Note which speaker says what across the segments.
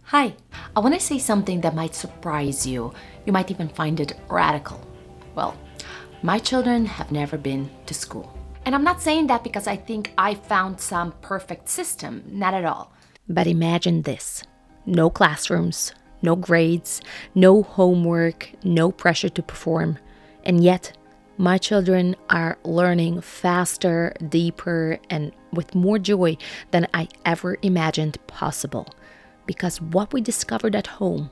Speaker 1: Hi, I want to say something that might surprise you. You might even find it radical. Well, my children have never been to school. And I'm not saying that because I think I found some perfect system, not at all. But imagine this: no classrooms, no grades, no homework, no pressure to perform. And yet, my children are learning faster, deeper, and with more joy than I ever imagined possible. Because what we discovered at home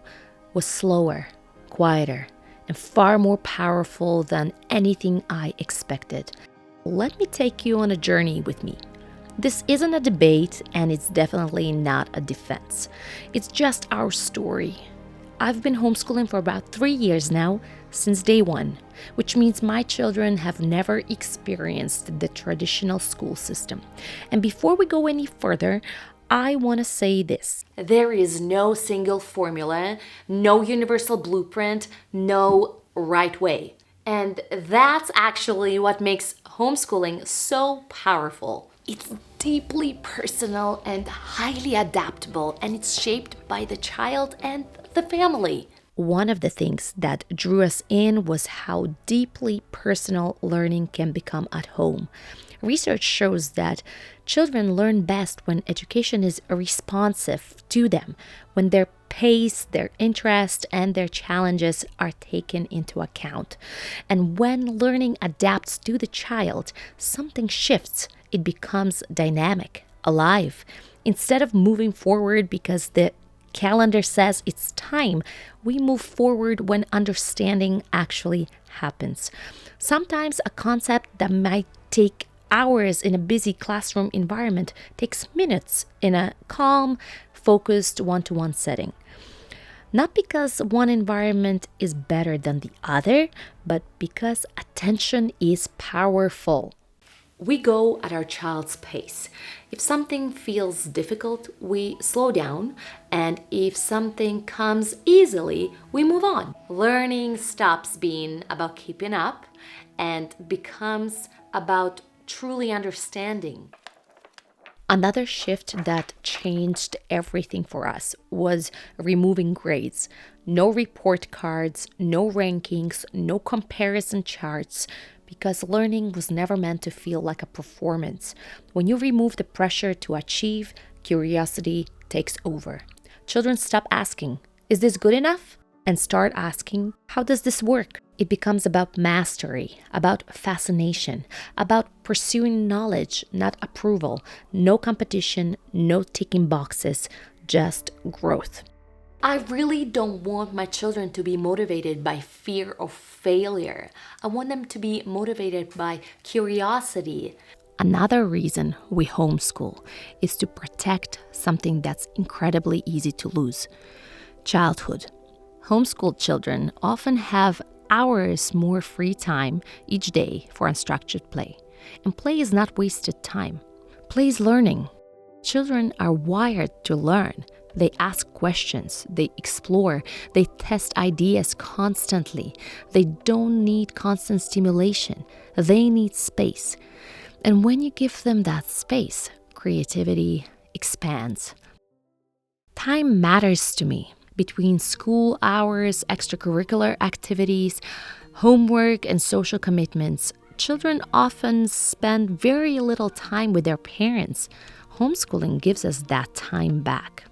Speaker 1: was slower, quieter, and far more powerful than anything I expected. Let me take you on a journey with me. This isn't a debate, and it's definitely not a defense. It's just our story. I've been homeschooling for about 3 years now, since day one, which means my children have never experienced the traditional school system. And before we go any further, I want to say this. There is no single formula, no universal blueprint, no right way. And that's actually what makes homeschooling so powerful. It's deeply personal and highly adaptable, and it's shaped by the child and the family. One of the things that drew us in was how deeply personal learning can become at home. Research shows that children learn best when education is responsive to them, when their pace, their interest, and their challenges are taken into account. And when learning adapts to the child, something shifts. It becomes dynamic, alive. Instead of moving forward because the calendar says it's time, we move forward when understanding actually happens. Sometimes a concept that might take hours in a busy classroom environment takes minutes in a calm, focused one-to-one setting. Not because one environment is better than the other, but because attention is powerful. We go at our child's pace. If something feels difficult, we slow down, and if something comes easily, we move on. Learning stops being about keeping up and becomes about truly understanding. Another shift that changed everything for us was removing grades. No report cards, no rankings, no comparison charts, because learning was never meant to feel like a performance. When you remove the pressure to achieve, curiosity takes over. Children stop asking, "Is this good enough?" and start asking, "How does this work?" It becomes about mastery, about fascination, about pursuing knowledge, not approval. No competition, no ticking boxes, just growth. I really don't want my children to be motivated by fear of failure. I want them to be motivated by curiosity. Another reason we homeschool is to protect something that's incredibly easy to lose: childhood. Homeschooled children often have hours more free time each day for unstructured play. And play is not wasted time. Play is learning. Children are wired to learn. They ask questions, they explore, they test ideas constantly. They don't need constant stimulation. They need space. And when you give them that space, creativity expands. Time matters to me. Between school hours, extracurricular activities, homework, and social commitments, children often spend very little time with their parents. Homeschooling gives us that time back.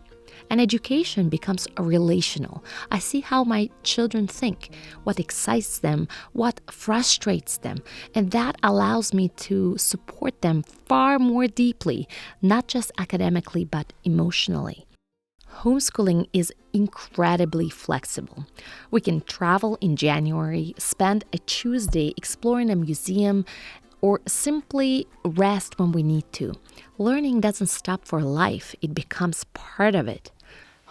Speaker 1: And education becomes relational. I see how my children think, what excites them, what frustrates them, and that allows me to support them far more deeply, not just academically, but emotionally. Homeschooling is incredibly flexible. We can travel in January, spend a Tuesday exploring a museum, or simply rest when we need to. Learning doesn't stop for life, it becomes part of it.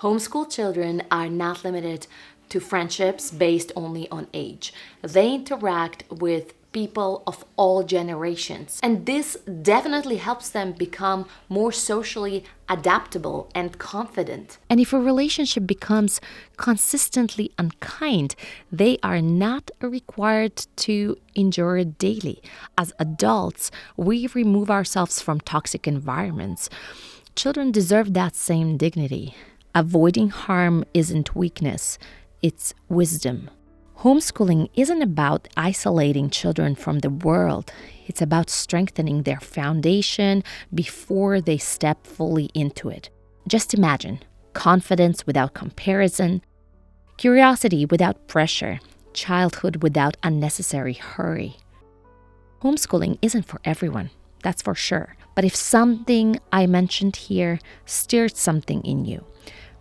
Speaker 1: Homeschool children are not limited to friendships based only on age. They interact with people of all generations. And this definitely helps them become more socially adaptable and confident. And if a relationship becomes consistently unkind, they are not required to endure it daily. As adults, we remove ourselves from toxic environments. Children deserve that same dignity. Avoiding harm isn't weakness, it's wisdom. Homeschooling isn't about isolating children from the world. It's about strengthening their foundation before they step fully into it. Just imagine confidence without comparison, curiosity without pressure, childhood without unnecessary hurry. Homeschooling isn't for everyone, that's for sure. But if something I mentioned here stirred something in you,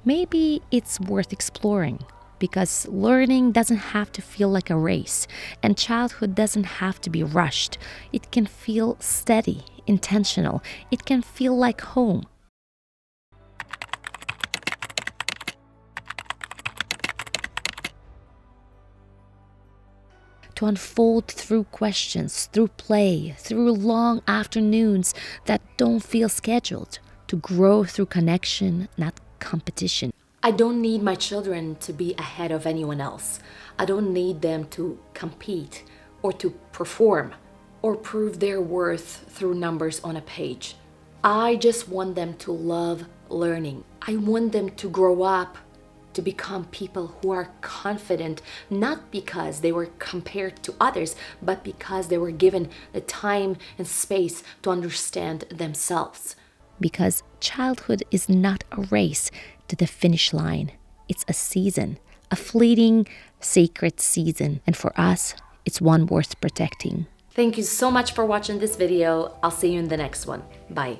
Speaker 1: maybe it's worth exploring. Because learning doesn't have to feel like a race, and childhood doesn't have to be rushed. It can feel steady, intentional. It can feel like home. To unfold through questions, through play, through long afternoons that don't feel scheduled. To grow through connection, not competition. I don't need my children to be ahead of anyone else. I don't need them to compete or to perform or prove their worth through numbers on a page. I just want them to love learning. I want them to grow up to become people who are confident, not because they were compared to others, but because they were given the time and space to understand themselves. Because childhood is not a race to the finish line. It's a season, a fleeting, sacred season. And for us, it's one worth protecting. Thank you so much for watching this video. I'll see you in the next one. Bye.